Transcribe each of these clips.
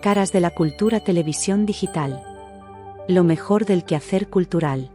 Caras de la cultura televisión digital. Lo mejor del quehacer cultural.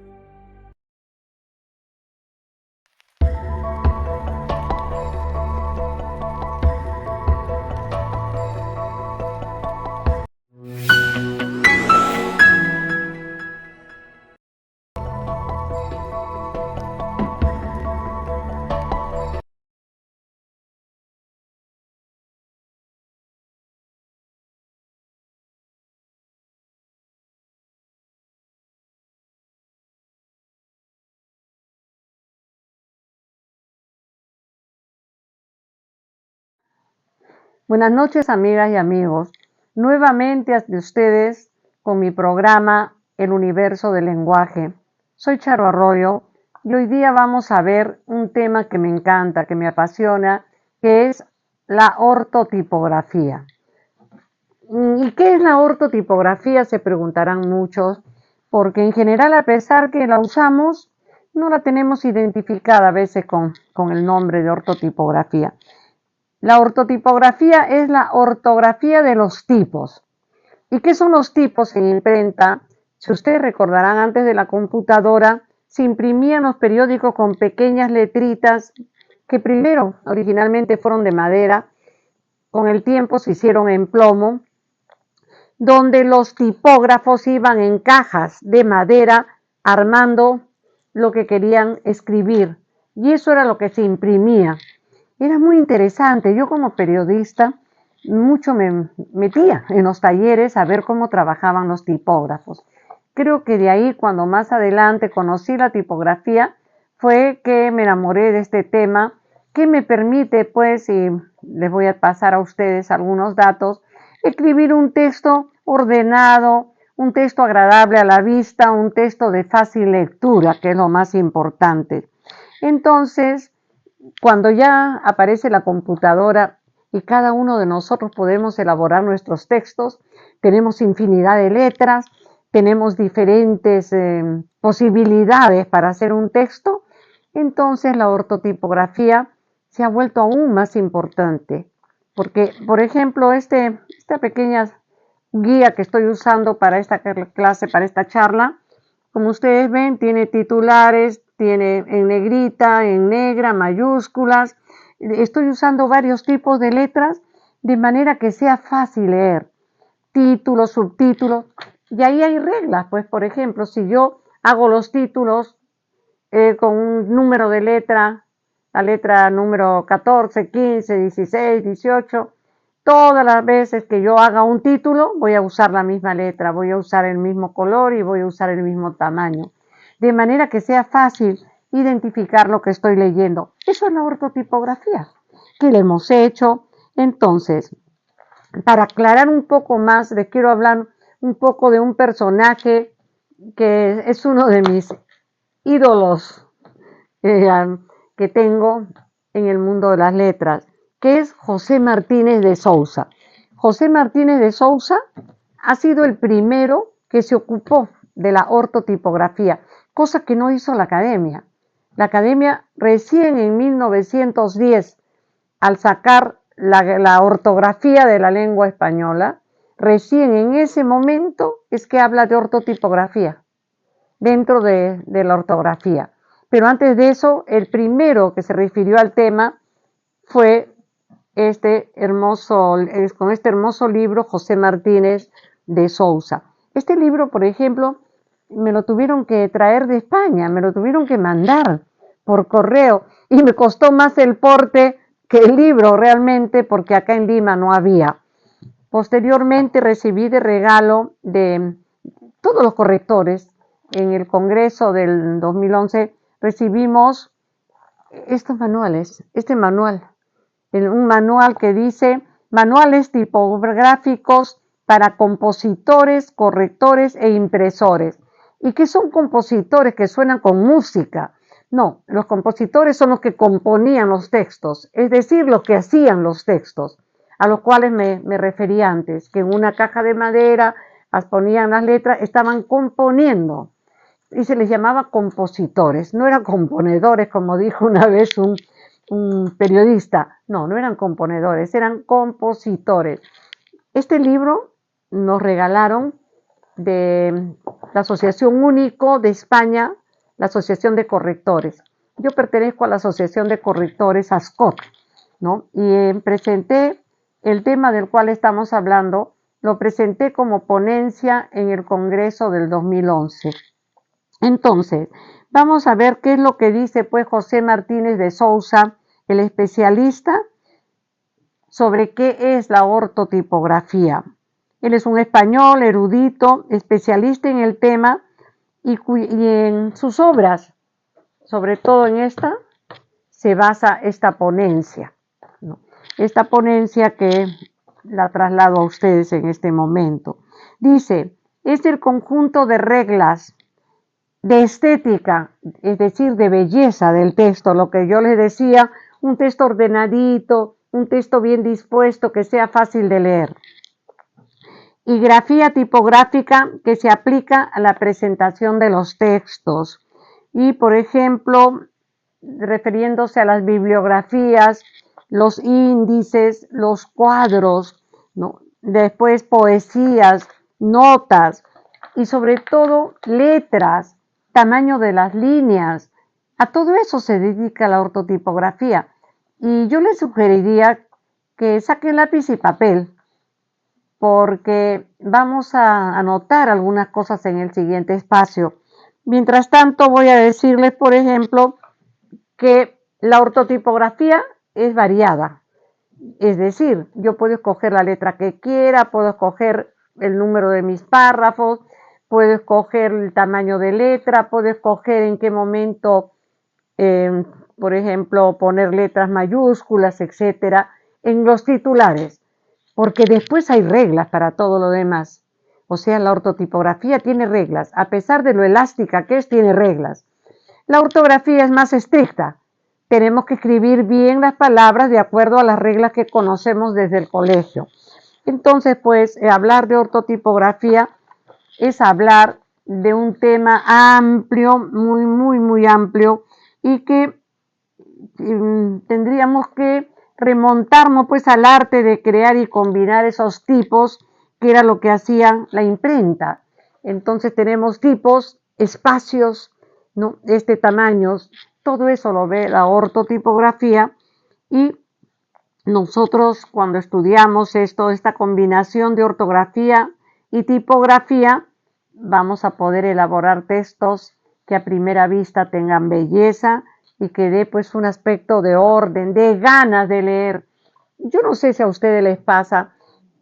Buenas noches, amigas y amigos. Nuevamente ante ustedes con mi programa El Universo del Lenguaje. Soy Charo Arroyo y hoy día vamos a ver un tema que me encanta, que me apasiona, que es la ortotipografía. ¿Y qué es la ortotipografía? Se preguntarán muchos, porque en general, a pesar que la usamos, no la tenemos identificada a veces con el nombre de ortotipografía. La ortotipografía es la ortografía de los tipos. ¿Y qué son los tipos en imprenta? Si ustedes recordarán, antes de la computadora se imprimían los periódicos con pequeñas letritas que primero originalmente fueron de madera, con el tiempo se hicieron en plomo, donde los tipógrafos iban en cajas de madera armando lo que querían escribir, y eso era lo que se imprimía. Era muy interesante. Yo como periodista mucho me metía en los talleres a ver cómo trabajaban los tipógrafos. Creo que de ahí, cuando más adelante conocí la tipografía, fue que me enamoré de este tema, que me permite, pues, y les voy a pasar a ustedes algunos datos, escribir un texto ordenado, un texto agradable a la vista, un texto de fácil lectura, que es lo más importante. Entonces, cuando ya aparece la computadora y cada uno de nosotros podemos elaborar nuestros textos, tenemos infinidad de letras, tenemos diferentes posibilidades para hacer un texto, entonces la ortotipografía se ha vuelto aún más importante. Porque, por ejemplo, esta pequeña guía que estoy usando para esta clase, para esta charla, como ustedes ven, tiene titulares, tiene en negrita, en negra, mayúsculas. Estoy usando varios tipos de letras de manera que sea fácil leer. Títulos, subtítulos. Y ahí hay reglas. Pues, por ejemplo, si yo hago los títulos con un número de letra, la letra número 14, 15, 16, 18, todas las veces que yo haga un título voy a usar la misma letra, voy a usar el mismo color y voy a usar el mismo tamaño, de manera que sea fácil identificar lo que estoy leyendo. Eso es la ortotipografía que le hemos hecho. Entonces, para aclarar un poco más, les quiero hablar un poco de un personaje que es uno de mis ídolos que tengo en el mundo de las letras, que es José Martínez de Sousa. José Martínez de Sousa ha sido el primero que se ocupó de la ortotipografía, cosa que no hizo la academia. La academia recién en 1910, al sacar la ortografía de la lengua española, recién en ese momento es que habla de ortotipografía dentro de la ortografía. Pero antes de eso, el primero que se refirió al tema fue con este hermoso libro, José Martínez de Sousa. Este libro, por ejemplo, me lo tuvieron que traer de España, me lo tuvieron que mandar por correo y me costó más el porte que el libro realmente, porque acá en Lima no había. Posteriormente recibí de regalo de todos los correctores. En el Congreso del 2011 recibimos estos manuales, un manual que dice manuales tipográficos para compositores, correctores e impresores. ¿Y qué son compositores? Que suenan con música. No, los compositores son los que componían los textos, es decir, los que hacían los textos, a los cuales me refería antes, que en una caja de madera ponían las letras, estaban componiendo. Y se les llamaba compositores, no eran componedores, como dijo una vez un periodista. No eran componedores, eran compositores. Este libro nos regalaron de la Asociación Único de España, la Asociación de Correctores. Yo pertenezco a la Asociación de Correctores ASCOT, ¿no? Y presenté el tema del cual estamos hablando, lo presenté como ponencia en el Congreso del 2011. Entonces, vamos a ver qué es lo que dice pues José Martínez de Sousa, el especialista, sobre qué es la ortotipografía. Él es un español erudito, especialista en el tema y en sus obras, sobre todo en esta, se basa esta ponencia, ¿no? Esta ponencia que la traslado a ustedes en este momento. Dice, es el conjunto de reglas de estética, es decir, de belleza del texto, lo que yo les decía, un texto ordenadito, un texto bien dispuesto, que sea fácil de leer. Y grafía tipográfica que se aplica a la presentación de los textos. Y, por ejemplo, refiriéndose a las bibliografías, los índices, los cuadros, ¿no? Después poesías, notas y sobre todo letras, tamaño de las líneas. A todo eso se dedica la ortotipografía. Y yo les sugeriría que saquen lápiz y papel, porque vamos a anotar algunas cosas en el siguiente espacio. Mientras tanto, voy a decirles, por ejemplo, que la ortotipografía es variada. Es decir, yo puedo escoger la letra que quiera, puedo escoger el número de mis párrafos, puedo escoger el tamaño de letra, puedo escoger en qué momento, por ejemplo, poner letras mayúsculas, etcétera, en los titulares, porque después hay reglas para todo lo demás. O sea, la ortotipografía tiene reglas, a pesar de lo elástica que es, tiene reglas. La ortografía es más estricta. Tenemos que escribir bien las palabras de acuerdo a las reglas que conocemos desde el colegio. Entonces, pues, hablar de ortotipografía es hablar de un tema amplio, muy amplio, y que tendríamos que remontarnos pues al arte de crear y combinar esos tipos, que era lo que hacían la imprenta. Entonces tenemos tipos, espacios, ¿no? Tamaños, todo eso lo ve la ortotipografía, y nosotros cuando estudiamos esta combinación de ortografía y tipografía, vamos a poder elaborar textos que a primera vista tengan belleza y que dé pues un aspecto de orden, de ganas de leer. Yo no sé si a ustedes les pasa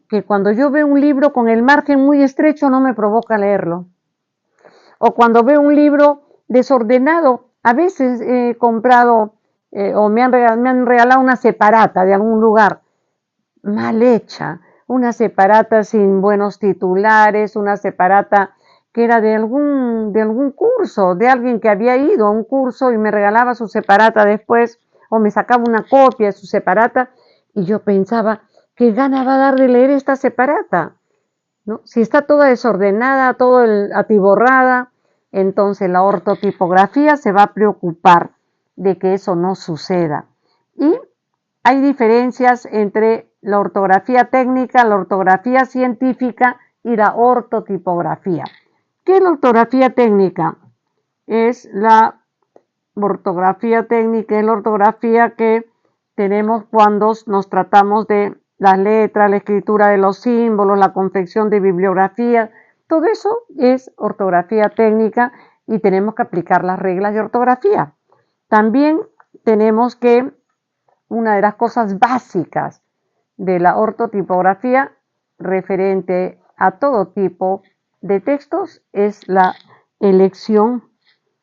que cuando yo veo un libro con el margen muy estrecho no me provoca leerlo. O cuando veo un libro desordenado, a veces he comprado o me han regalado una separata de algún lugar mal hecha, una separata sin buenos titulares, una separata que era de algún curso, de alguien que había ido a un curso y me regalaba su separata después, o me sacaba una copia de su separata, y yo pensaba, ¿qué gana va a dar de leer esta separata? ¿No? Si está toda desordenada, atiborrada, entonces la ortotipografía se va a preocupar de que eso no suceda. Y hay diferencias entre la ortografía técnica, la ortografía científica y la ortotipografía. ¿Qué es la ortografía técnica? Es la ortografía técnica, es la ortografía que tenemos cuando nos tratamos de las letras, la escritura de los símbolos, la confección de bibliografía. Todo eso es ortografía técnica y tenemos que aplicar las reglas de ortografía. También tenemos que una de las cosas básicas de la ortotipografía referente a todo tipo de textos es la elección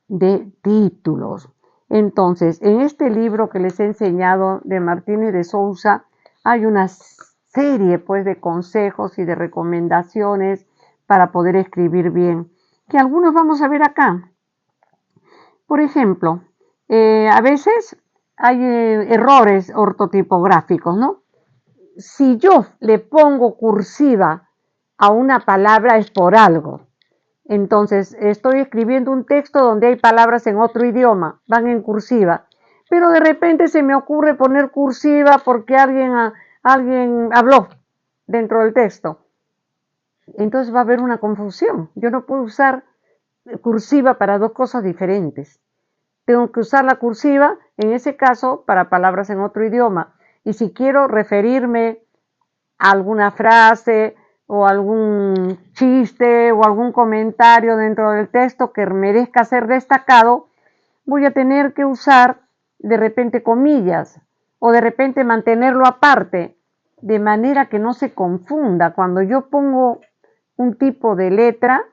de títulos. Entonces, en este libro que les he enseñado de Martínez de Sousa, hay una serie pues de consejos y de recomendaciones para poder escribir bien, que algunos vamos a ver acá. Por ejemplo, a veces hay errores ortotipográficos, ¿no? Si yo le pongo cursiva a una palabra es por algo. Entonces, estoy escribiendo un texto donde hay palabras en otro idioma, van en cursiva, pero de repente se me ocurre poner cursiva porque alguien habló dentro del texto. entonces va a haber una confusión. Yo no puedo usar cursiva para dos cosas diferentes. Tengo que usar la cursiva, en ese caso, para palabras en otro idioma. Y si quiero referirme a alguna frase o algún chiste o algún comentario dentro del texto que merezca ser destacado, voy a tener que usar de repente comillas o de repente mantenerlo aparte, de manera que no se confunda. Cuando yo pongo un tipo de letra,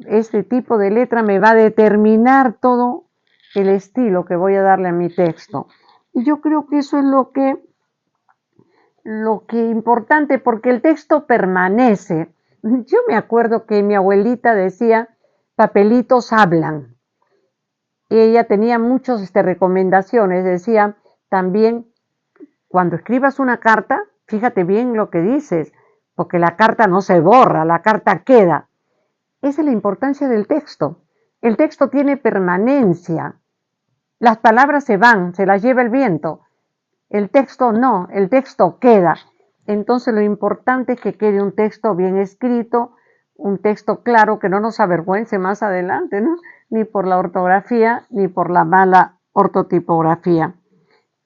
este tipo de letra me va a determinar todo el estilo que voy a darle a mi texto. Y yo creo que eso es lo que importante, porque el texto permanece. Yo me acuerdo que mi abuelita decía, papelitos hablan. Y ella tenía muchas recomendaciones. Decía también, cuando escribas una carta, fíjate bien lo que dices, porque la carta no se borra, la carta queda. Esa es la importancia del texto. El texto tiene permanencia. Las palabras se van, se las lleva el viento. El texto no, el texto queda. Entonces lo importante es que quede un texto bien escrito, un texto claro que no nos avergüence más adelante, ¿no? Ni por la ortografía ni por la mala ortotipografía.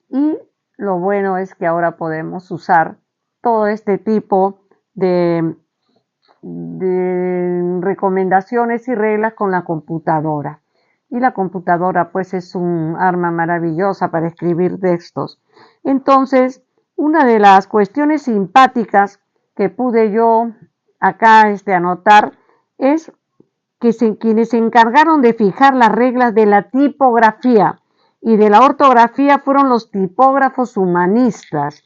Y lo bueno es que ahora podemos usar todo este tipo de recomendaciones y reglas con la computadora. Y la computadora pues es un arma maravillosa para escribir textos. Entonces, una de las cuestiones simpáticas que pude yo acá anotar es que quienes se encargaron de fijar las reglas de la tipografía y de la ortografía fueron los tipógrafos humanistas.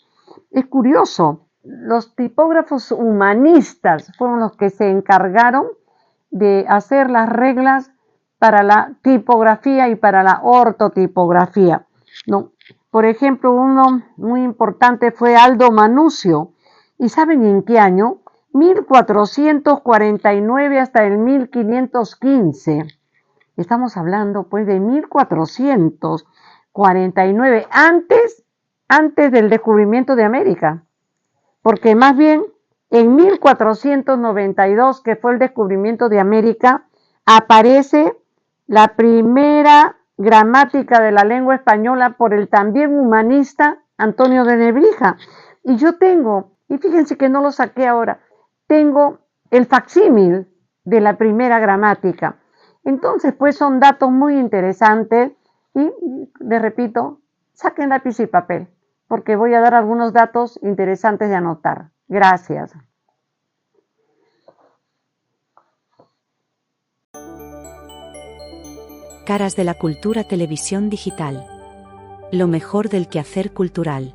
Es curioso, los tipógrafos humanistas fueron los que se encargaron de hacer las reglas para la tipografía y para la ortotipografía, ¿no? Por ejemplo, uno muy importante fue Aldo Manuzio. ¿Y saben en qué año? 1449 hasta el 1515. Estamos hablando pues de 1449, antes del descubrimiento de América. Porque más bien en 1492, que fue el descubrimiento de América, aparece la primera gramática de la lengua española por el también humanista Antonio de Nebrija. Y yo tengo, y fíjense que no lo saqué ahora, tengo el facsímil de la primera gramática. Entonces, pues son datos muy interesantes y, les repito, saquen lápiz y papel, porque voy a dar algunos datos interesantes de anotar. Gracias. Caras de la cultura televisión digital. Lo mejor del quehacer cultural.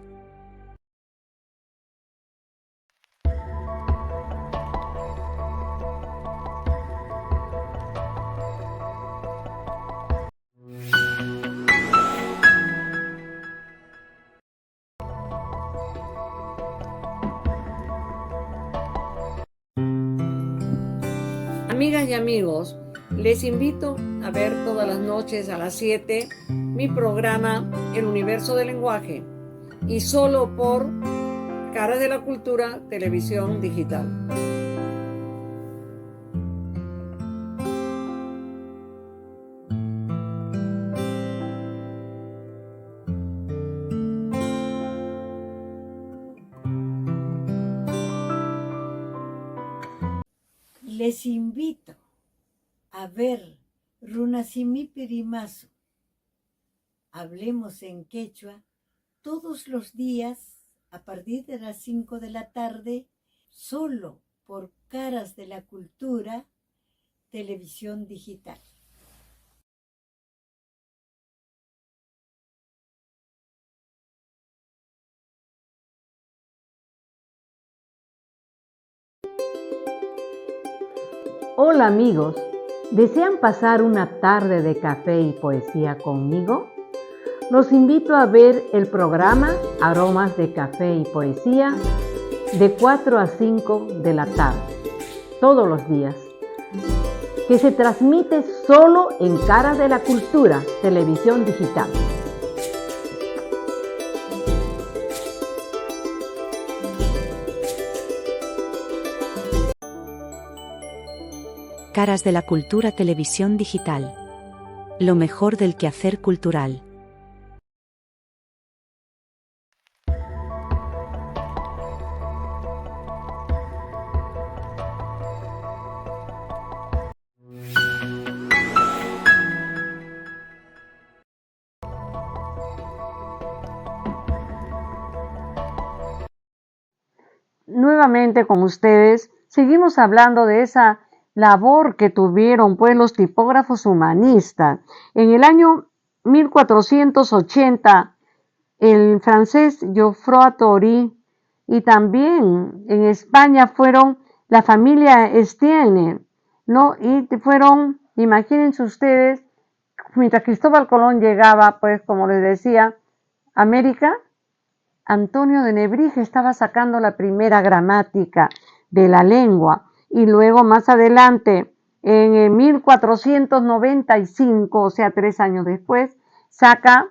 Amigas y amigos, les invito a ver todas las noches a las 7 mi programa El Universo del Lenguaje, y solo por Caras de la Cultura Televisión Digital. Les invito a ver Runasimipi Rimasu. Hablemos en quechua todos los días a partir de las 5 de la tarde, solo por Caras de la Cultura Televisión Digital. Hola amigos, ¿desean pasar una tarde de café y poesía conmigo? Los invito a ver el programa Aromas de Café y Poesía de 4 a 5 de la tarde, todos los días, que se transmite solo en Caras de la Cultura Televisión Digital. Caras de la cultura televisión digital. Lo mejor del quehacer cultural. Nuevamente con ustedes, seguimos hablando de esa labor que tuvieron pues los tipógrafos humanistas. En el año 1480, el francés Geoffroy Tory y también en España fueron la familia Estienne, ¿no? Y fueron, imagínense ustedes, mientras Cristóbal Colón llegaba, pues como les decía, América, Antonio de Nebrija estaba sacando la primera gramática de la lengua y luego más adelante, en el 1495, o sea, 3 años después, saca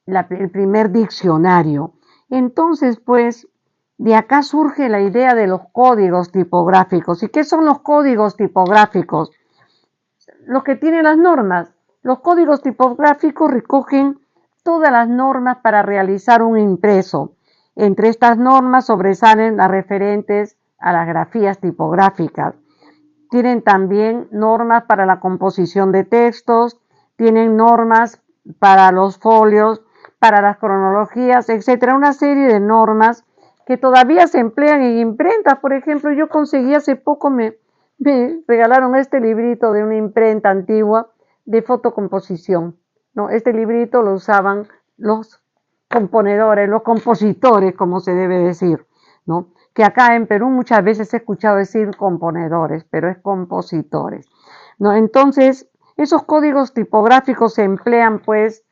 el primer diccionario. Entonces, pues, de acá surge la idea de los códigos tipográficos. ¿Y qué son los códigos tipográficos? Los que tienen las normas. Los códigos tipográficos recogen todas las normas para realizar un impreso. Entre estas normas sobresalen las referentes a las grafías tipográficas. Tienen también normas para la composición de textos, tienen normas para los folios, para las cronologías, etcétera. Una serie de normas que todavía se emplean en imprentas. Por ejemplo, yo conseguí hace poco, me regalaron este librito de una imprenta antigua de fotocomposición, ¿no? Este librito lo usaban los componedores, los compositores, como se debe decir, ¿no? Que acá en Perú muchas veces he escuchado decir componedores, pero es compositores, ¿no? Entonces, esos códigos tipográficos se emplean, pues,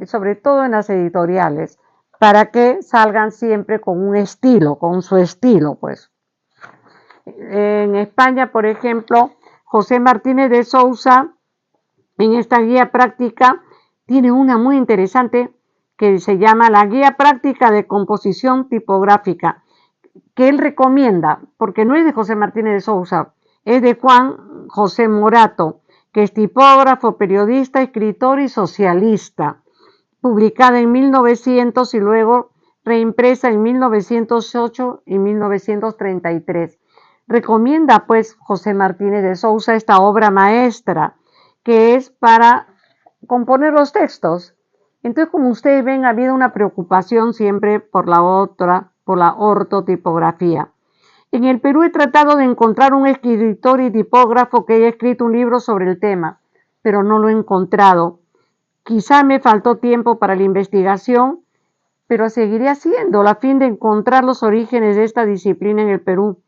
sobre todo en las editoriales, para que salgan siempre con un estilo, con su estilo, pues. En España, por ejemplo, José Martínez de Sousa, en esta guía práctica, tiene una muy interesante que se llama la Guía Práctica de Composición Tipográfica, que él recomienda, porque no es de José Martínez de Sousa, es de Juan José Morato, que es tipógrafo, periodista, escritor y socialista, publicada en 1900 y luego reimpresa en 1908 y 1933. Recomienda pues José Martínez de Sousa esta obra maestra, que es para componer los textos. Entonces, como ustedes ven, ha habido una preocupación siempre por la ortotipografía. En el Perú he tratado de encontrar un escritor y tipógrafo que haya escrito un libro sobre el tema, pero no lo he encontrado. Quizá me faltó tiempo para la investigación, pero seguiré haciéndolo a fin de encontrar los orígenes de esta disciplina en el Perú.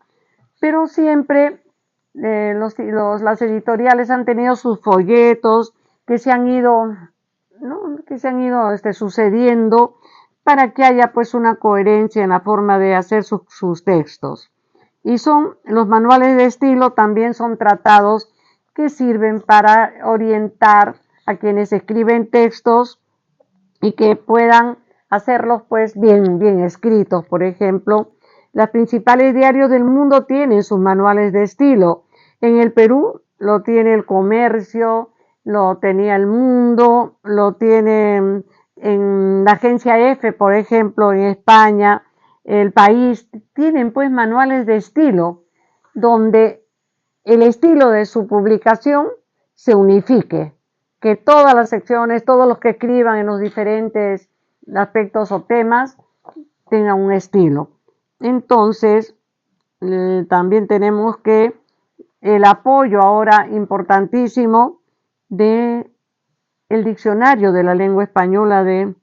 Pero siempre las editoriales han tenido sus folletos que se han ido, ¿no? Sucediendo para que haya pues una coherencia en la forma de hacer sus textos. Y los manuales de estilo también son tratados que sirven para orientar a quienes escriben textos y que puedan hacerlos pues bien escritos. Por ejemplo, los principales diarios del mundo tienen sus manuales de estilo. En el Perú lo tiene El Comercio, lo tenía El Mundo, lo tiene en la agencia F, por ejemplo, en España, El País. Tienen pues manuales de estilo donde el estilo de su publicación se unifique, que todas las secciones, todos los que escriban en los diferentes aspectos o temas tengan un estilo. Entonces, también tenemos que el apoyo ahora importantísimo del diccionario de la lengua española del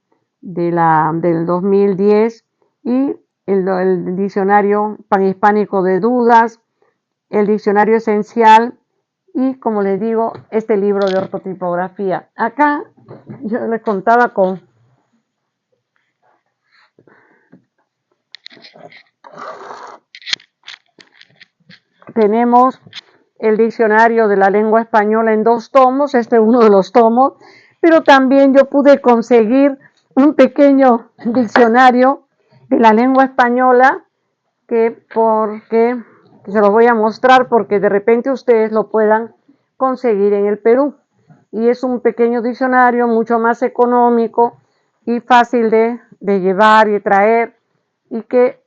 2010 y el diccionario panhispánico de dudas, el diccionario esencial y, como les digo, este libro de ortotipografía. Acá yo les contaba tenemos el diccionario de la lengua española en 2 tomos, este es uno de los tomos, pero también yo pude conseguir un pequeño diccionario de la lengua española que Se los voy a mostrar porque de repente ustedes lo puedan conseguir en el Perú. Y es un pequeño diccionario mucho más económico y fácil de llevar y traer, y que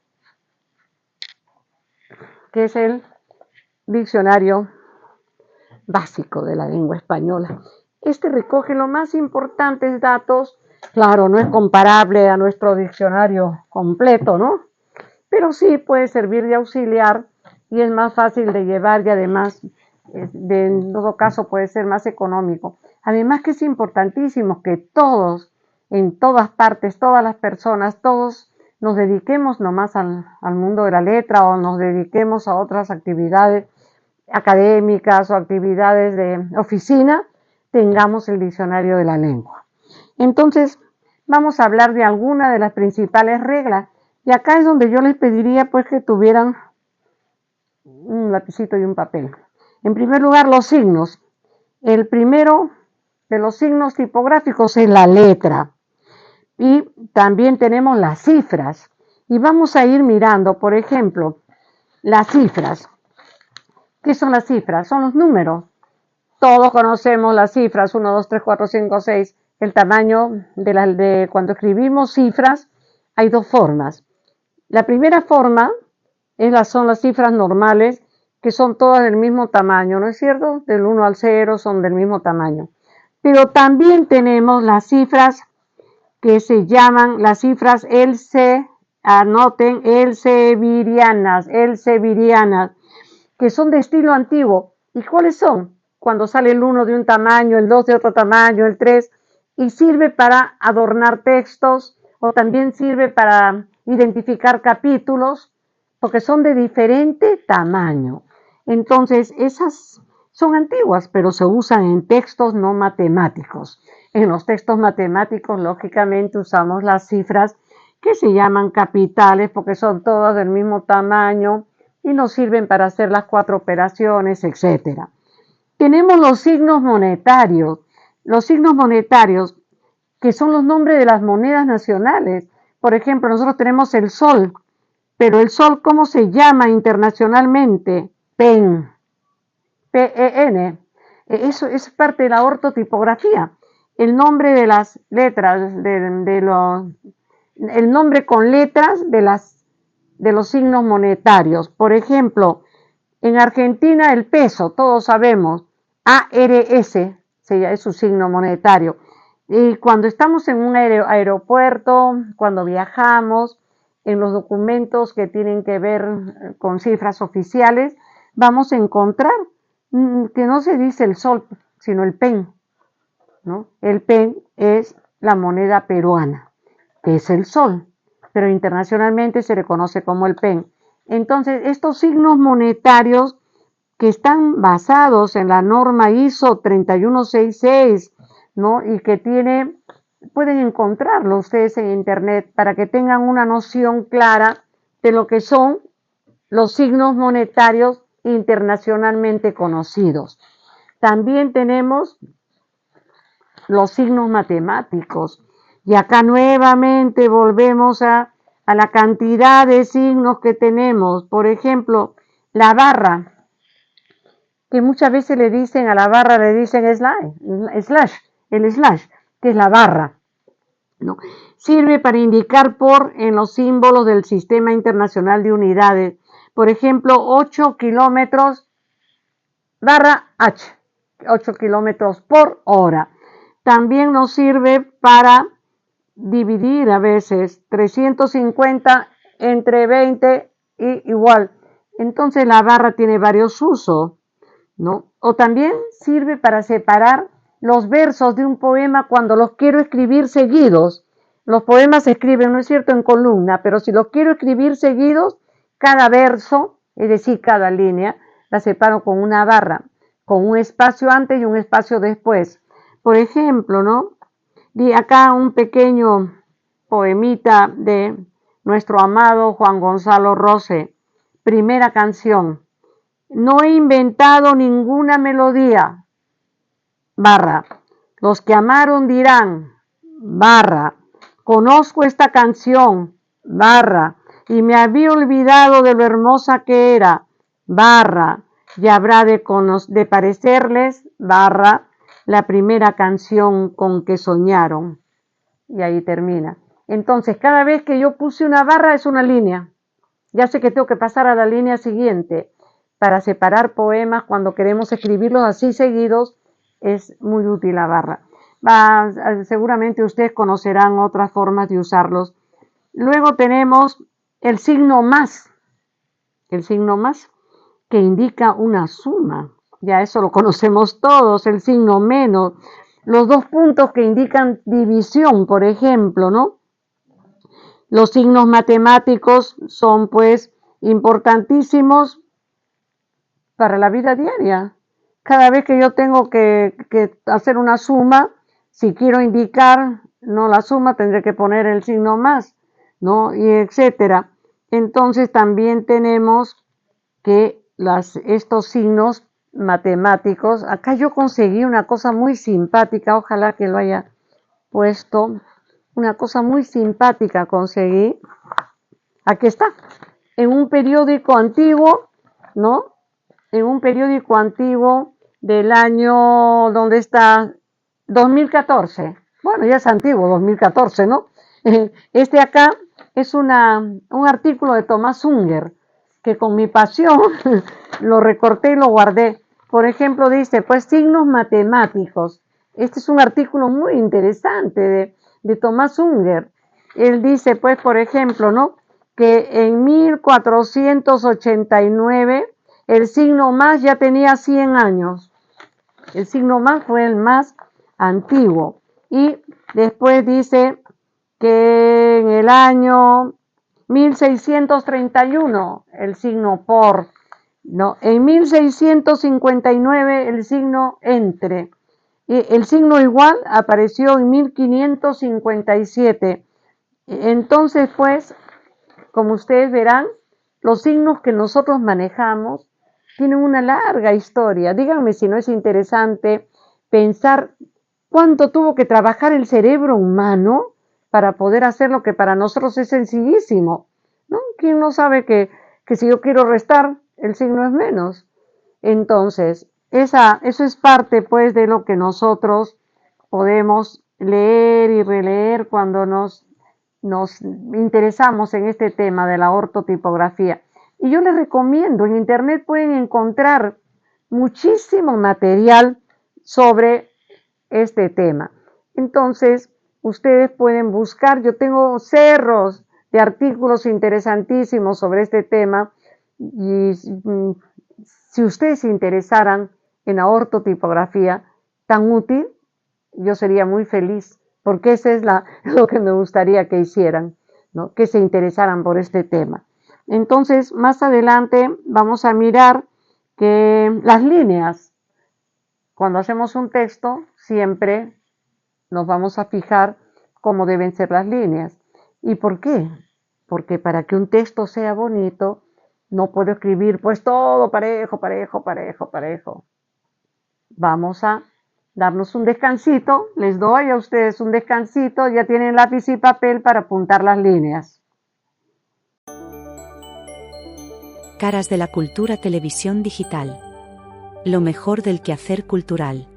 es el diccionario básico de la lengua española. Este recoge los más importantes datos. Claro, no es comparable a nuestro diccionario completo, ¿no? Pero sí puede servir de auxiliar y es más fácil de llevar, y además, en todo caso, puede ser más económico. Además que es importantísimo que todos, en todas partes, todas las personas, todos nos dediquemos nomás al mundo de la letra, o nos dediquemos a otras actividades académicas o actividades de oficina, tengamos el diccionario de la lengua. Entonces, vamos a hablar de algunas de las principales reglas. Y acá es donde yo les pediría pues que tuvieran un lapicito y un papel. En primer lugar, los signos. El primero de los signos tipográficos es la letra. Y también tenemos las cifras. Y vamos a ir mirando, por ejemplo, las cifras. ¿Qué son las cifras? Son los números. Todos conocemos las cifras, 1, 2, 3, 4, 5, 6. El tamaño de cuando escribimos cifras, hay dos formas. La primera forma son las cifras normales, que son todas del mismo tamaño, ¿no es cierto? Del 1 al 0 son del mismo tamaño. Pero también tenemos las cifras que se llaman las cifras elsevirianas, que son de estilo antiguo. ¿Y cuáles son? Cuando sale el 1 de un tamaño, el 2 de otro tamaño, el 3, y sirve para adornar textos, o también sirve para identificar capítulos, porque son de diferente tamaño. Entonces, esas son antiguas, pero se usan en textos no matemáticos. En los textos matemáticos, lógicamente, usamos las cifras que se llaman capitales, porque son todas del mismo tamaño y nos sirven para hacer las 4 operaciones, etc. Tenemos los signos monetarios. Los signos monetarios, que son los nombres de las monedas nacionales. Por ejemplo, nosotros tenemos el sol, pero el sol, ¿cómo se llama internacionalmente? PEN, P-E-N. Eso es parte de la ortotipografía. El nombre de las letras, el nombre con letras de los signos monetarios. Por ejemplo, en Argentina el peso, todos sabemos, ARS es su signo monetario. Y cuando estamos en un aeropuerto, cuando viajamos, en los documentos que tienen que ver con cifras oficiales, vamos a encontrar que no se dice el sol, sino el PEN, ¿no? El PEN es la moneda peruana, que es el sol, pero internacionalmente se le conoce como el PEN. Entonces, estos signos monetarios que están basados en la norma ISO 3166, ¿no? Y que pueden encontrarlo ustedes en internet para que tengan una noción clara de lo que son los signos monetarios internacionalmente conocidos. También tenemos los signos matemáticos, y acá nuevamente volvemos a la cantidad de signos que tenemos. Por ejemplo, la barra, que muchas veces le dicen a la barra, le dicen slash, que es la barra, ¿no? Sirve para indicar en los símbolos del Sistema Internacional de Unidades. Por ejemplo, 8 kilómetros barra H, 8 kilómetros por hora. También nos sirve para dividir a veces 350 entre 20 y igual. Entonces la barra tiene varios usos, ¿no? O también sirve para separar los versos de un poema cuando los quiero escribir seguidos. Los poemas se escriben, ¿no es cierto?, en columna, pero si los quiero escribir seguidos, cada verso, es decir, cada línea, la separo con una barra, con un espacio antes y un espacio después. Por ejemplo, ¿no? Di acá un pequeño poemita de nuestro amado Juan Gonzalo Rose. Primera canción. No he inventado ninguna melodía, barra. Los que amaron dirán, barra. Conozco esta canción, barra. Y me había olvidado de lo hermosa que era, barra, y habrá de parecerles, barra, la primera canción con que soñaron. Y ahí termina. Entonces, cada vez que yo puse una barra es una línea. Ya sé que tengo que pasar a la línea siguiente. Para separar poemas, cuando queremos escribirlos así seguidos, es muy útil la barra. Seguramente ustedes conocerán otras formas de usarlos. Luego tenemos el signo más. El signo más que indica una suma. Ya eso lo conocemos todos. El signo menos. Los dos puntos que indican división, por ejemplo, ¿no? Los signos matemáticos son, pues, importantísimos para la vida diaria. Cada vez que yo tengo que hacer una suma, si quiero indicar, no la suma, tendré que poner el signo más, ¿no? Y etcétera. Entonces también tenemos que estos signos matemáticos, acá yo conseguí una cosa muy simpática, ojalá que lo haya puesto, una cosa muy simpática conseguí, aquí está, en un periódico antiguo, ¿no? En un periódico antiguo del año, ¿dónde está? 2014. Bueno, ya es antiguo, 2014, ¿no? Este acá es un artículo de Thomas Unger, que con mi pasión lo recorté y lo guardé. Por ejemplo, dice, pues signos matemáticos. Este es un artículo muy interesante de Thomas Unger. Él dice, pues, por ejemplo, ¿no? Que en 1489 el signo más ya tenía 100 años. El signo más fue el más antiguo. Y después dice que en el año 1631 el signo por, ¿no? En 1659 el signo entre. Y el signo igual apareció en 1557. Entonces, pues, como ustedes verán, los signos que nosotros manejamos tienen una larga historia. Díganme si no es interesante pensar cuánto tuvo que trabajar el cerebro humano para poder hacer lo que para nosotros es sencillísimo, ¿no? ¿Quién no sabe que si yo quiero restar, el signo es menos? Entonces, eso es parte, pues, de lo que nosotros podemos leer y releer cuando nos interesamos en este tema de la ortotipografía. Y yo les recomiendo, en internet pueden encontrar muchísimo material sobre este tema. Entonces, ustedes pueden buscar, yo tengo cerros de artículos interesantísimos sobre este tema y si ustedes se interesaran en la ortotipografía tan útil, yo sería muy feliz, porque eso es lo que me gustaría que hicieran, ¿no? Que se interesaran por este tema. Entonces, más adelante vamos a mirar que las líneas, cuando hacemos un texto, siempre nos vamos a fijar cómo deben ser las líneas. ¿Y por qué? Porque para que un texto sea bonito, no puedo escribir pues todo parejo, parejo, parejo, parejo. Vamos a darnos un descansito, les doy a ustedes un descansito, ya tienen lápiz y papel para apuntar las líneas. Caras de la cultura televisión digital. Lo mejor del quehacer cultural.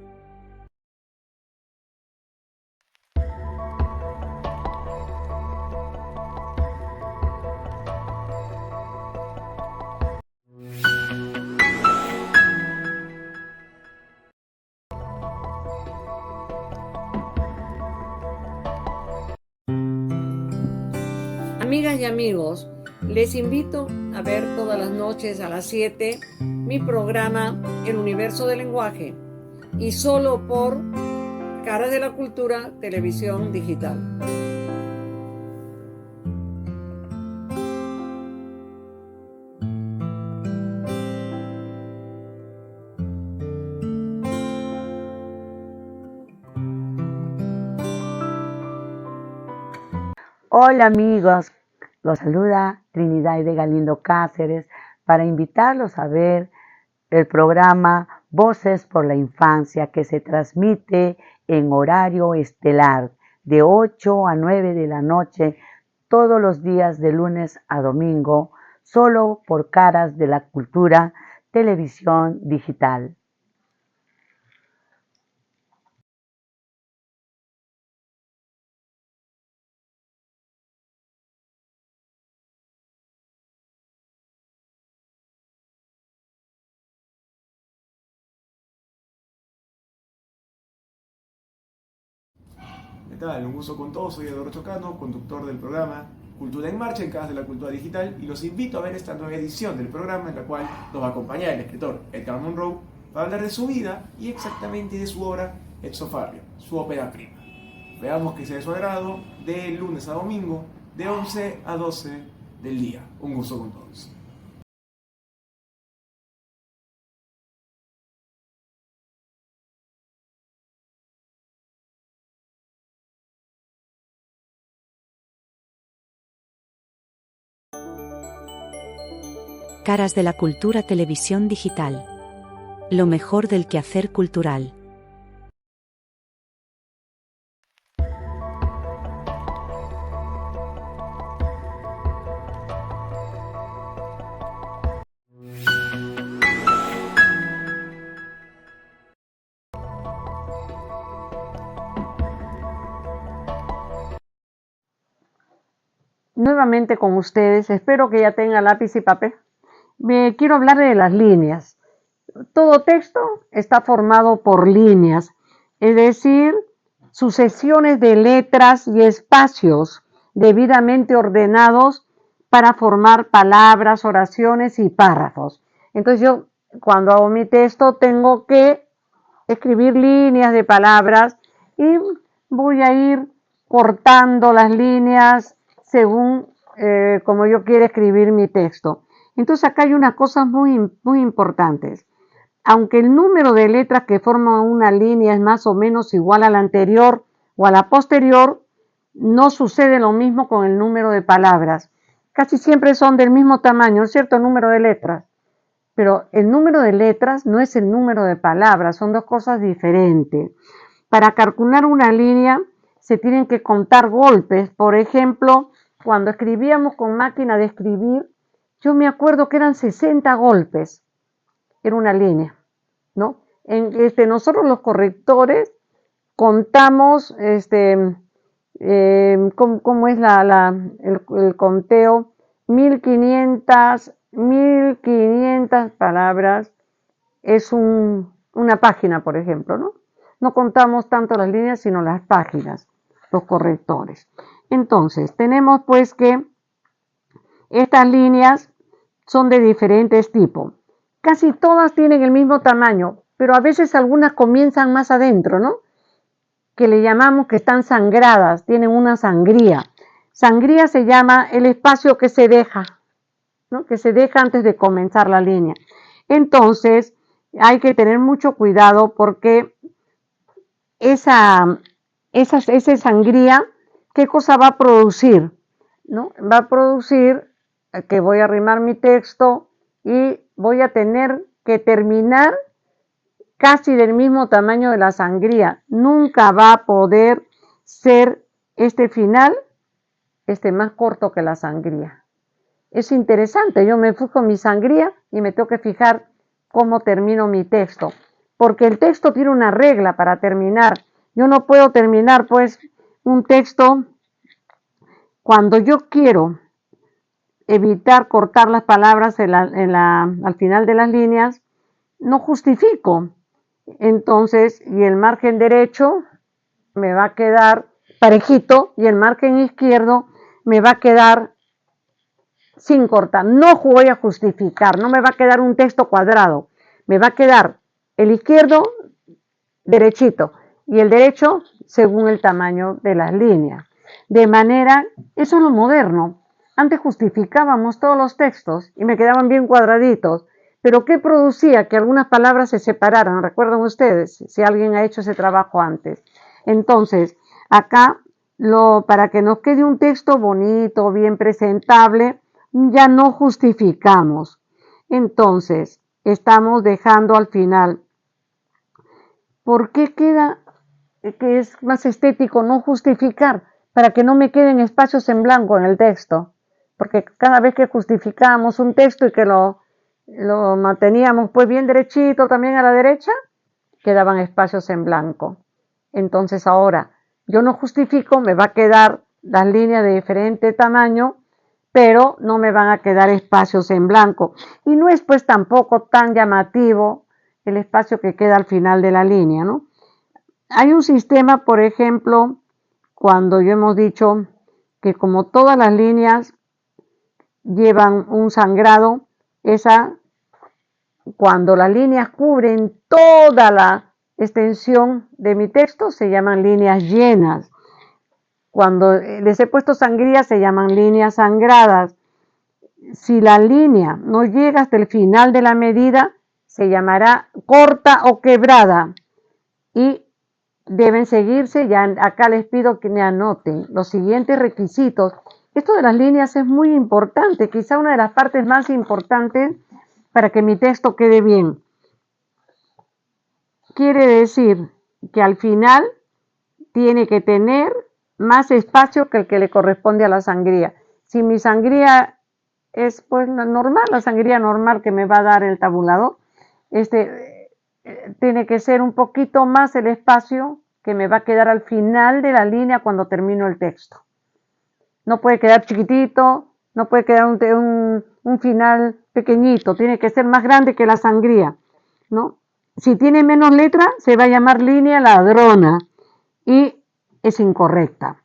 Amigas y amigos, les invito a ver todas las noches a las 7 mi programa El Universo del Lenguaje y solo por Caras de la Cultura Televisión Digital. Hola amigos, los saluda Trinidad de Galindo Cáceres para invitarlos a ver el programa Voces por la Infancia que se transmite en horario estelar de 8 a 9 de la noche todos los días de lunes a domingo solo por Caras de la Cultura Televisión Digital. ¿Qué tal? Un gusto con todos, soy Eduardo Chocano, conductor del programa Cultura en Marcha en Caras de la Cultura Digital, y los invito a ver esta nueva edición del programa en la cual nos va a acompañar el escritor Edgar Monroe para hablar de su vida y exactamente de su obra Exofarrio, su ópera prima. Veamos que sea de su agrado de lunes a domingo, de 11 a 12 del día. Un gusto con todos. Caras de la Cultura Televisión Digital. Lo mejor del quehacer cultural. Nuevamente con ustedes, espero que ya tengan lápiz y papel. Me quiero hablar de las líneas. Todo texto está formado por líneas, es decir, sucesiones de letras y espacios debidamente ordenados para formar palabras, oraciones y párrafos. Entonces yo, cuando hago mi texto, tengo que escribir líneas de palabras y voy a ir cortando las líneas según como yo quiero escribir mi texto. Entonces acá hay unas cosas muy importantes. Aunque el número de letras que forman una línea es más o menos igual a la anterior o a la posterior, no sucede lo mismo con el número de palabras. Casi siempre son del mismo tamaño, cierto número de letras. Pero el número de letras no es el número de palabras, son dos cosas diferentes. Para calcular una línea se tienen que contar golpes. Por ejemplo, cuando escribíamos con máquina de escribir, yo me acuerdo que eran 60 golpes. Era una línea, ¿no? Nosotros los correctores contamos, ¿cómo es el conteo? 1500 palabras es una página, por ejemplo, ¿no? No contamos tanto las líneas, sino las páginas, los correctores. Entonces, tenemos pues que estas líneas son de diferentes tipos. Casi todas tienen el mismo tamaño, pero a veces algunas comienzan más adentro, ¿no? Que le llamamos que están sangradas, tienen una sangría. Sangría se llama el espacio que se deja, ¿no? Que se deja antes de comenzar la línea. Entonces, hay que tener mucho cuidado porque esa sangría, ¿qué cosa va a producir? ¿No? Va a producir que voy a arrimar mi texto y voy a tener que terminar casi del mismo tamaño de la sangría. Nunca va a poder ser este final más corto que la sangría. Es interesante, yo me fijo en mi sangría y me tengo que fijar cómo termino mi texto, porque el texto tiene una regla para terminar. Yo no puedo terminar pues un texto cuando yo quiero evitar cortar las palabras al final de las líneas, no justifico. Entonces, y el margen derecho me va a quedar parejito y el margen izquierdo me va a quedar sin cortar. No voy a justificar, no me va a quedar un texto cuadrado. Me va a quedar el izquierdo derechito y el derecho según el tamaño de las líneas. De manera, eso es lo moderno. Antes justificábamos todos los textos y me quedaban bien cuadraditos. Pero ¿qué producía? Que algunas palabras se separaran. ¿Recuerdan ustedes? Si alguien ha hecho ese trabajo antes. Entonces, acá, para que nos quede un texto bonito, bien presentable, ya no justificamos. Entonces, estamos dejando al final. ¿Por qué queda que es más estético no justificar? Para que no me queden espacios en blanco en el texto. porque cada vez que justificábamos un texto y que lo manteníamos pues bien derechito también a la derecha, quedaban espacios en blanco. Entonces ahora yo no justifico, me va a quedar las líneas de diferente tamaño, pero no me van a quedar espacios en blanco. Y no es pues tampoco tan llamativo el espacio que queda al final de la línea, ¿no? Hay un sistema, por ejemplo, cuando yo hemos dicho que como todas las líneas llevan un sangrado, cuando las líneas cubren toda la extensión de mi texto, se llaman líneas llenas. Cuando les he puesto sangría, se llaman líneas sangradas. Si la línea no llega hasta el final de la medida, se llamará corta o quebrada. Y deben seguirse, ya acá les pido que me anoten los siguientes requisitos. Esto de las líneas es muy importante, quizá una de las partes más importantes para que mi texto quede bien. Quiere decir que al final tiene que tener más espacio que el que le corresponde a la sangría. Si mi sangría es pues normal, la sangría normal que me va a dar el tabulador, tiene que ser un poquito más el espacio que me va a quedar al final de la línea cuando termino el texto. No puede quedar chiquitito, no puede quedar un final pequeñito, tiene que ser más grande que la sangría, ¿no? Si tiene menos letra, se va a llamar línea ladrona y es incorrecta.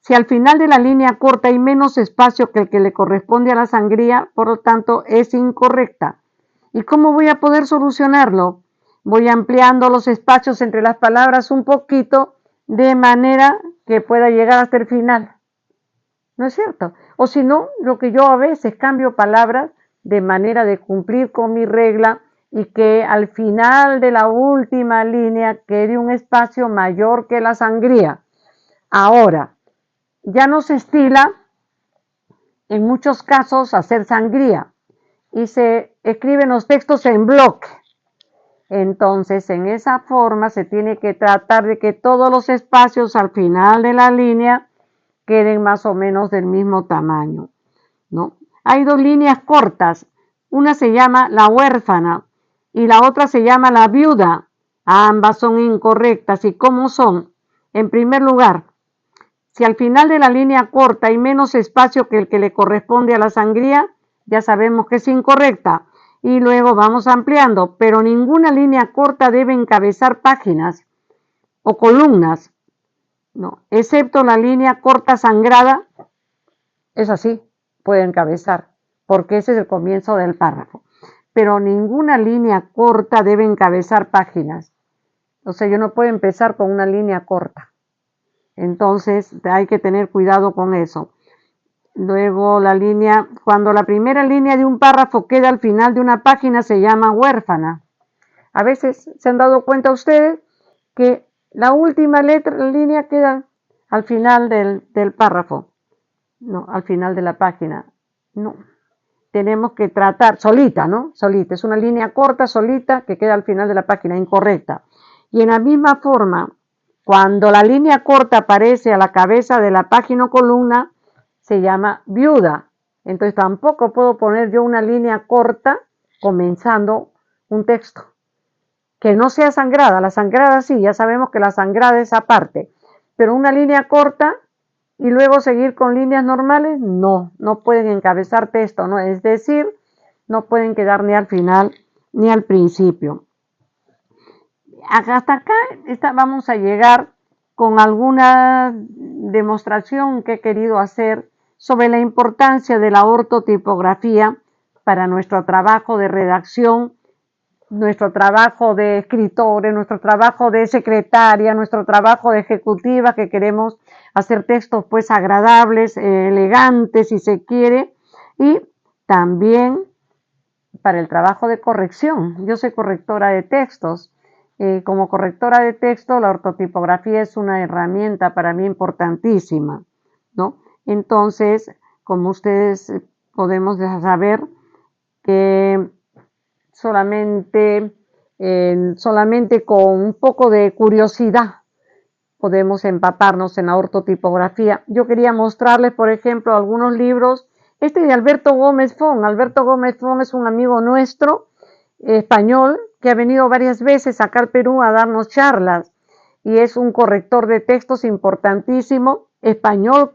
Si al final de la línea corta hay menos espacio que el que le corresponde a la sangría, por lo tanto es incorrecta. ¿Y cómo voy a poder solucionarlo? Voy ampliando los espacios entre las palabras un poquito de manera que pueda llegar hasta el final. ¿No es cierto? O si no, lo que yo a veces cambio palabras de manera de cumplir con mi regla y que al final de la última línea quede un espacio mayor que la sangría. Ahora, ya no se estila en muchos casos hacer sangría y se escriben los textos en bloque. Entonces, en esa forma se tiene que tratar de que todos los espacios al final de la línea queden más o menos del mismo tamaño, ¿no? Hay dos líneas cortas, una se llama la huérfana y la otra se llama la viuda. Ambas son incorrectas. ¿Y cómo son? En primer lugar, si al final de la línea corta hay menos espacio que el que le corresponde a la sangría, ya sabemos que es incorrecta. Y luego vamos ampliando, pero ninguna línea corta debe encabezar páginas o columnas, no, excepto la línea corta sangrada, es así, puede encabezar, porque ese es el comienzo del párrafo. Pero ninguna línea corta debe encabezar páginas. O sea, yo no puedo empezar con una línea corta. Entonces hay que tener cuidado con eso. Luego cuando la primera línea de un párrafo queda al final de una página se llama huérfana. A veces se han dado cuenta ustedes que la última línea queda al final del párrafo. No, al final de la página. No. Tenemos que tratar solita, ¿no? Solita. Es una línea corta, solita, que queda al final de la página, incorrecta. Y en la misma forma, cuando la línea corta aparece a la cabeza de la página o columna, se llama viuda. Entonces tampoco puedo poner yo una línea corta comenzando un texto. Que no sea sangrada. La sangrada sí, ya sabemos que la sangrada es aparte. Pero una línea corta y luego seguir con líneas normales, no pueden encabezar texto, ¿no? Es decir, no pueden quedar ni al final ni al principio. Hasta acá vamos a llegar con alguna demostración que he querido hacer sobre la importancia de la ortotipografía para nuestro trabajo de redacción, nuestro trabajo de escritores, nuestro trabajo de secretaria, nuestro trabajo de ejecutiva, que queremos hacer textos pues agradables, elegantes si se quiere, y también para el trabajo de corrección. Yo soy correctora de textos. Como correctora de texto, la ortotipografía es una herramienta para mí importantísima, ¿no? Entonces, como ustedes podemos saber que solamente con un poco de curiosidad podemos empaparnos en la ortotipografía. Yo quería mostrarles, por ejemplo, algunos libros Este de Alberto Gómez Font. Alberto Gómez Font es un amigo nuestro, español, que ha venido varias veces acá al Perú a darnos charlas y es un corrector de textos importantísimo, español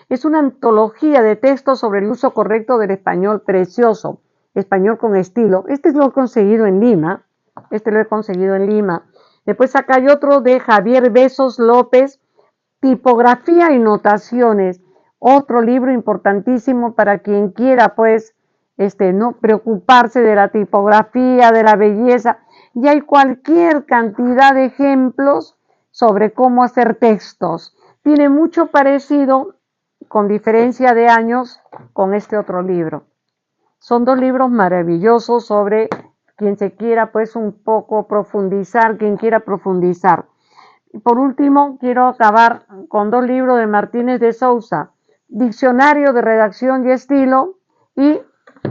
es una antología de textos sobre el uso correcto del español precioso, español con estilo. Este lo he conseguido en Lima, Después acá hay otro de Javier Besos López, Tipografía y Notaciones, otro libro importantísimo para quien quiera, pues, no preocuparse de la tipografía, de la belleza, y hay cualquier cantidad de ejemplos sobre cómo hacer textos. Tiene mucho parecido, con diferencia de años, con este otro libro. Son dos libros maravillosos sobre quien se quiera, pues, un poco profundizar, quien quiera profundizar. Por último, quiero acabar con dos libros de Martínez de Sousa, Diccionario de Redacción y Estilo y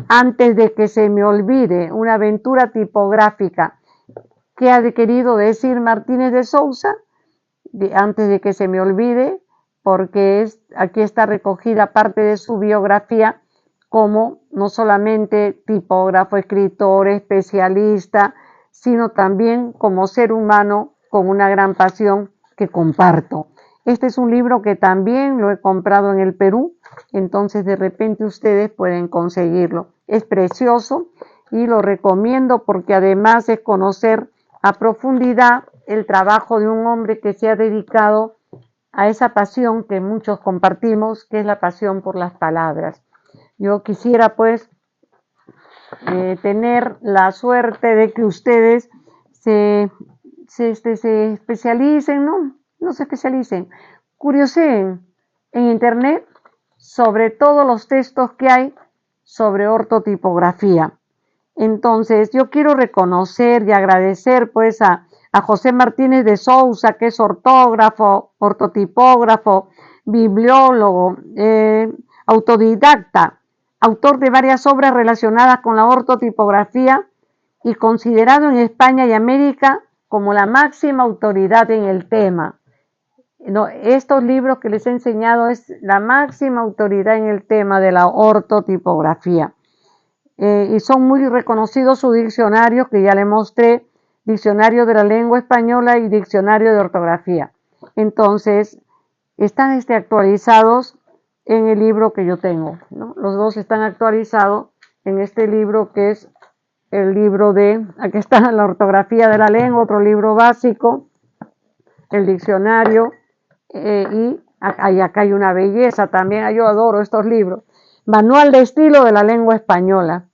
Antes de que se me olvide, una aventura tipográfica. ¿Qué ha querido decir Martínez de Sousa? Antes de que se me olvide, porque aquí está recogida parte de su biografía como no solamente tipógrafo, escritor, especialista, sino también como ser humano con una gran pasión que comparto. Este es un libro que también lo he comprado en el Perú, entonces de repente ustedes pueden conseguirlo. Es precioso y lo recomiendo porque además es conocer a profundidad el trabajo de un hombre que se ha dedicado a esa pasión que muchos compartimos, que es la pasión por las palabras. Yo quisiera pues tener la suerte de que ustedes se especialicen, no se especialicen, curioseen en internet sobre todos los textos que hay sobre ortotipografía. Entonces, yo quiero reconocer y agradecer pues a José Martínez de Sousa, que es ortógrafo, ortotipógrafo, bibliólogo, autodidacta, autor de varias obras relacionadas con la ortotipografía y considerado en España y América como la máxima autoridad en el tema. Estos libros que les he enseñado es la máxima autoridad en el tema de la ortotipografía. Y son muy reconocidos sus diccionarios, que ya les mostré, Diccionario de la Lengua Española y Diccionario de Ortografía. Entonces, están actualizados en el libro que yo tengo, ¿no? Los dos están actualizados en este libro que es el libro aquí está la ortografía de la lengua, otro libro básico, el diccionario, y acá hay una belleza también, yo adoro estos libros. Manual de estilo de la lengua española,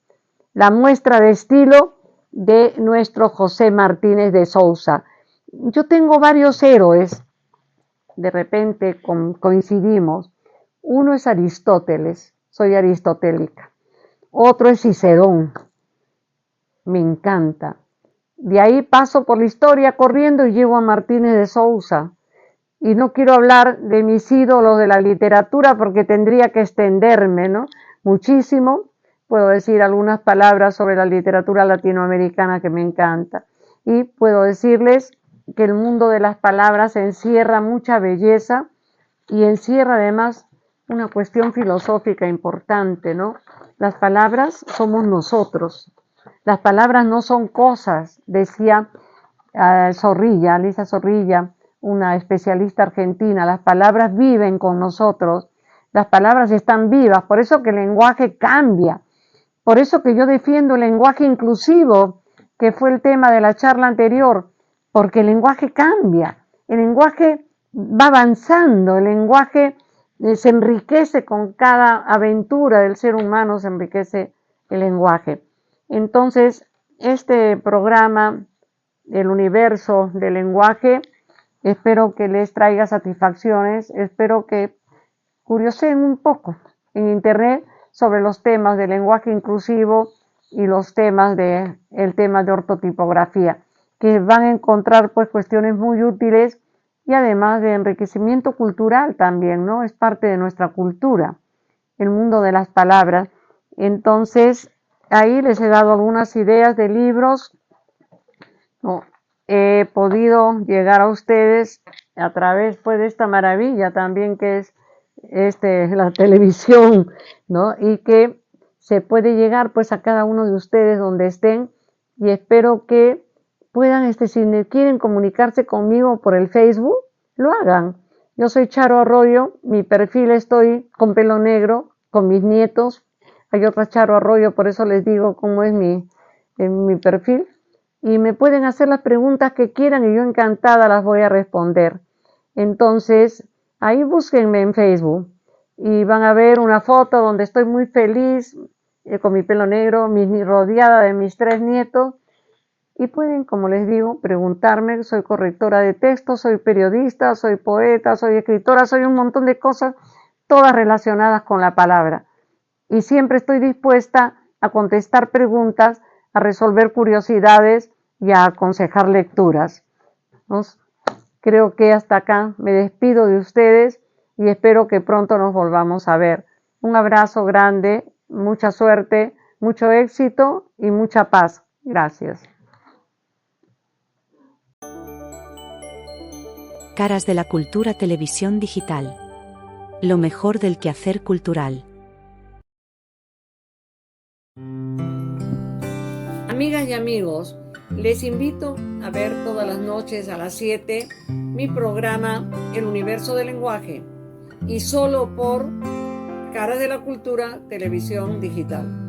la muestra de estilo de nuestro José Martínez de Sousa. Yo tengo varios héroes, de repente coincidimos. Uno es Aristóteles, soy aristotélica. Otro es Cicerón, me encanta. De ahí paso por la historia corriendo y llego a Martínez de Sousa. Y no quiero hablar de mis ídolos de la literatura porque tendría que extenderme, ¿no? Muchísimo. Puedo decir algunas palabras sobre la literatura latinoamericana que me encanta. Y puedo decirles que el mundo de las palabras encierra mucha belleza y encierra además una cuestión filosófica importante, ¿no? Las palabras somos nosotros. Las palabras no son cosas, decía Lisa Zorrilla, una especialista argentina. Las palabras viven con nosotros, las palabras están vivas, por eso que el lenguaje cambia, por eso que yo defiendo el lenguaje inclusivo, que fue el tema de la charla anterior, porque el lenguaje cambia, el lenguaje va avanzando, el lenguaje se enriquece con cada aventura del ser humano, se enriquece el lenguaje. Entonces, este programa, el universo del lenguaje, espero que les traiga satisfacciones, espero que curioseen un poco en internet sobre los temas del lenguaje inclusivo y los temas el tema de ortotipografía, que van a encontrar pues cuestiones muy útiles y además de enriquecimiento cultural también, ¿no? Es parte de nuestra cultura, el mundo de las palabras. Entonces, ahí les he dado algunas ideas de libros. He podido llegar a ustedes a través pues, de esta maravilla también que es la televisión, ¿no? Y que se puede llegar pues a cada uno de ustedes donde estén, y espero que puedan, si quieren comunicarse conmigo por el Facebook, lo hagan. Yo soy Charo Arroyo, mi perfil estoy con pelo negro, con mis nietos. Hay otra Charo Arroyo, por eso les digo cómo es mi perfil. Y me pueden hacer las preguntas que quieran y yo encantada las voy a responder. Entonces, ahí búsquenme en Facebook y van a ver una foto donde estoy muy feliz con mi pelo negro, rodeada de mis 3 nietos. Y pueden, como les digo, preguntarme. Soy correctora de texto, soy periodista, soy poeta, soy escritora, soy un montón de cosas, todas relacionadas con la palabra. Y siempre estoy dispuesta a contestar preguntas, a resolver curiosidades y a aconsejar lecturas. Creo que hasta acá me despido de ustedes y espero que pronto nos volvamos a ver. Un abrazo grande, mucha suerte, mucho éxito y mucha paz. Gracias. Caras de la Cultura Televisión Digital. Lo mejor del quehacer cultural. Amigas y amigos, les invito a ver todas las noches a las 7 mi programa El Universo del Lenguaje, y solo por Caras de la Cultura Televisión Digital.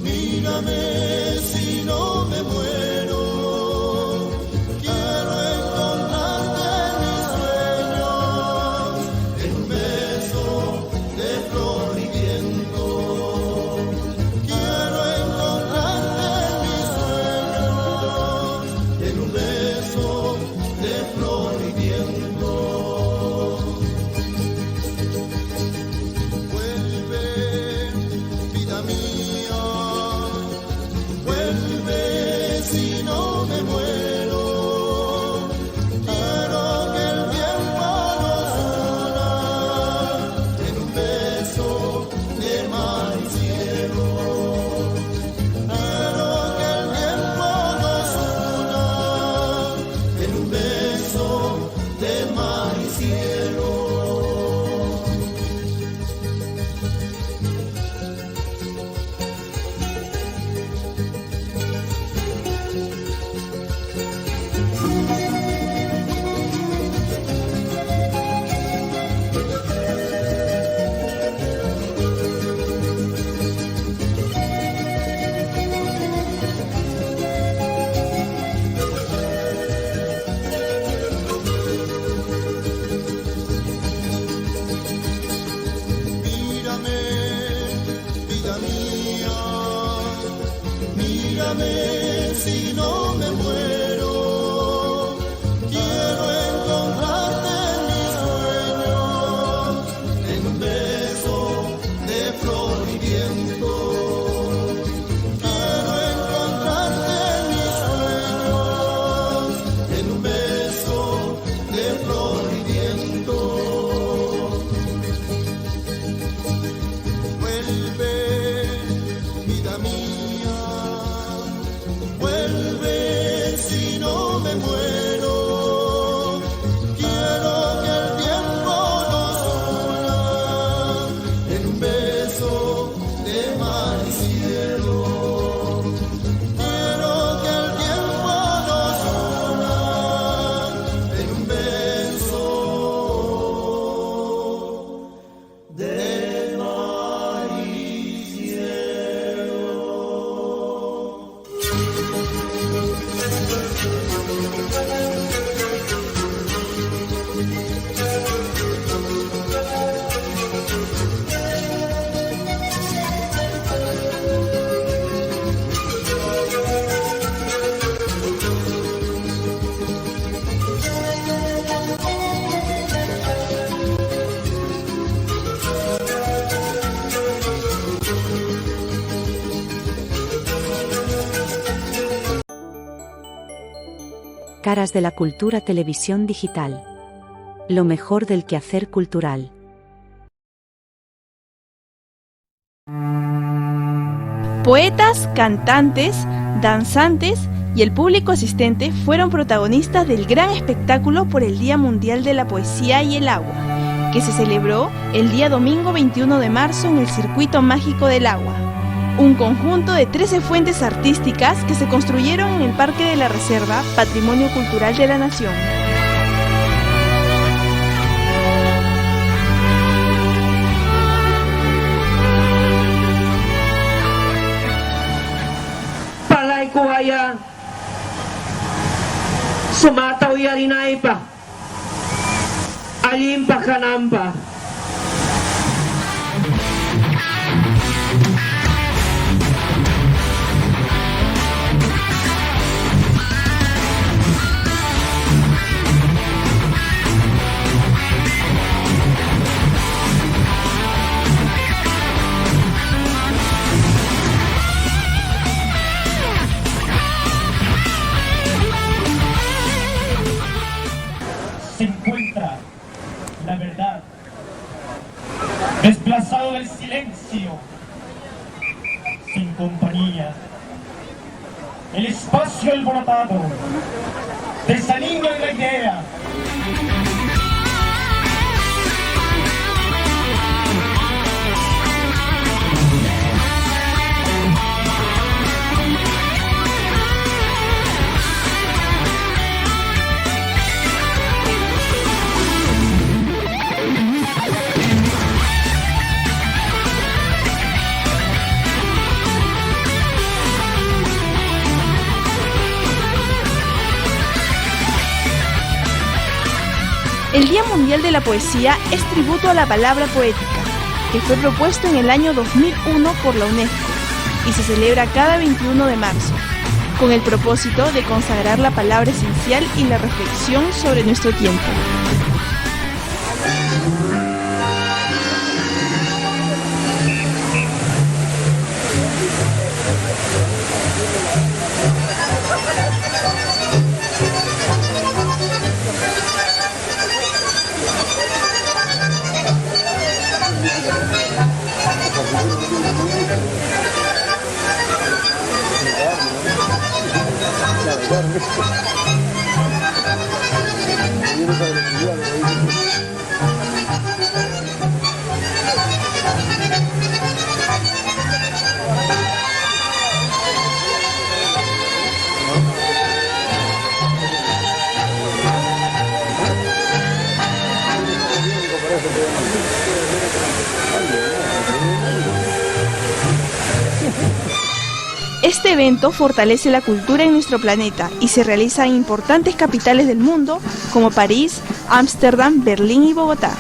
Mírame si no me muero, quiero encontrarte en mis sueños, en un beso de flor y viento. Quiero encontrarte en mis sueños, en un beso de flor y viento. Vuelve, vida mía. Vuelve si no me muero, quiero que el tiempo nos una en un beso de mar y cielo. Quiero que el tiempo nos una en un beso de mar y cielo. Mírame, vida mía, mírame si no me muero, quiero encontrarte en mis sueños, en un beso de flor y viento. Quiero encontrarte en mis sueños, en un beso de flor y viento. Vuelve, vida mía, vuelve si no me muero, quiero que el tiempo nos una Caras de la cultura televisión digital. Lo mejor del quehacer cultural. Poetas, cantantes, danzantes y el público asistente fueron protagonistas del gran espectáculo por el Día Mundial de la Poesía y el Agua, que se celebró el día domingo 21 de marzo en el Circuito Mágico del Agua, un conjunto de 13 fuentes artísticas que se construyeron en el Parque de la Reserva, Patrimonio Cultural de la Nación. Palay ko kaya sumataw yarinay pa alin pa kanamba. Se encuentra la verdad, desplazado del silencio, sin compañía, el espacio alborotado, desanima la idea. El Día Mundial de la Poesía es tributo a la palabra poética, que fue propuesto en el año 2001 por la UNESCO y se celebra cada 21 de marzo, con el propósito de consagrar la palabra esencial y la reflexión sobre nuestro tiempo. Este evento fortalece la cultura en nuestro planeta y se realiza en importantes capitales del mundo como París, Ámsterdam, Berlín y Bogotá.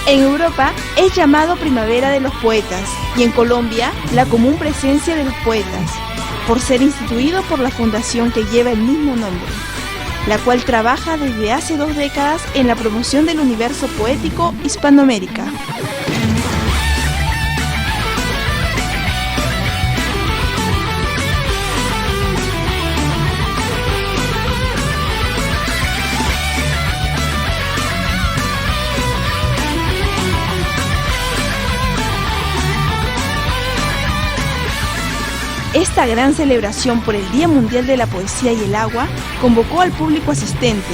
En Europa es llamado Primavera de los Poetas y en Colombia la común presencia de los poetas, por ser instituido por la fundación que lleva el mismo nombre, la cual trabaja desde hace 2 décadas en la promoción del universo poético Hispanoamérica. Esta gran celebración por el Día Mundial de la Poesía y el Agua convocó al público asistente,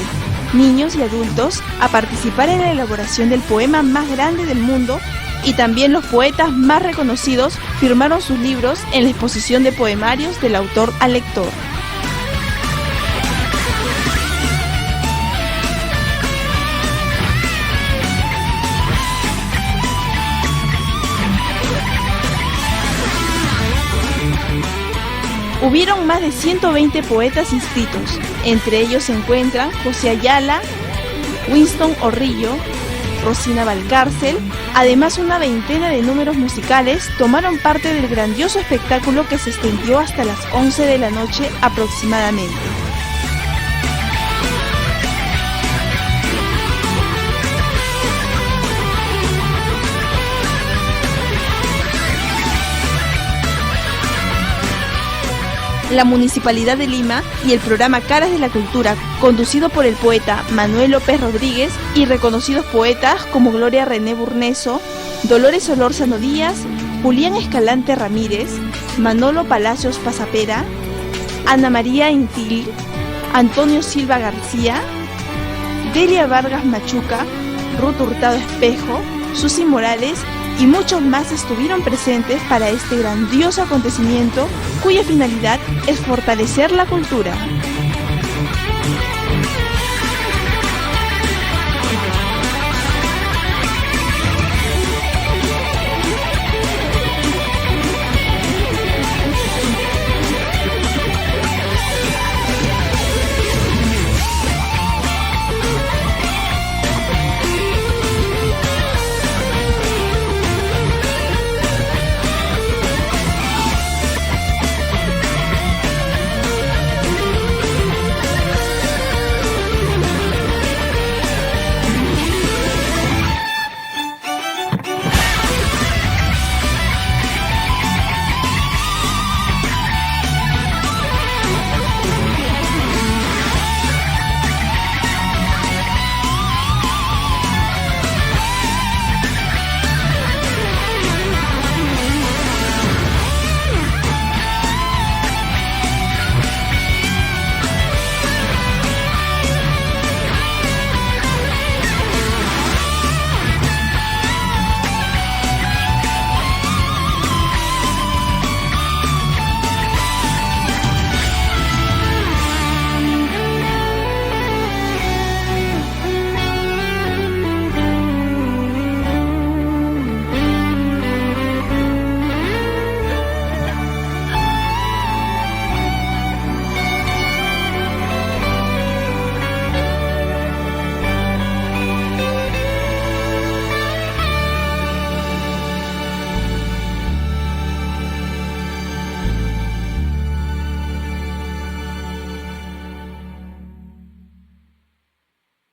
niños y adultos, a participar en la elaboración del poema más grande del mundo, y también los poetas más reconocidos firmaron sus libros en la exposición de poemarios del autor al lector. Hubieron más de 120 poetas inscritos, entre ellos se encuentran José Ayala, Winston Orrillo, Rosina Valcárcel. Además, una veintena de números musicales tomaron parte del grandioso espectáculo que se extendió hasta las 11 de la noche aproximadamente. La Municipalidad de Lima y el programa Caras de la Cultura, conducido por el poeta Manuel López Rodríguez y reconocidos poetas como Gloria René Burneso, Dolores Solórzano Díaz, Julián Escalante Ramírez, Manolo Palacios Pasapera, Ana María Intil, Antonio Silva García, Delia Vargas Machuca, Ruth Hurtado Espejo, Susi Morales y muchos más estuvieron presentes para este grandioso acontecimiento cuya finalidad es fortalecer la cultura.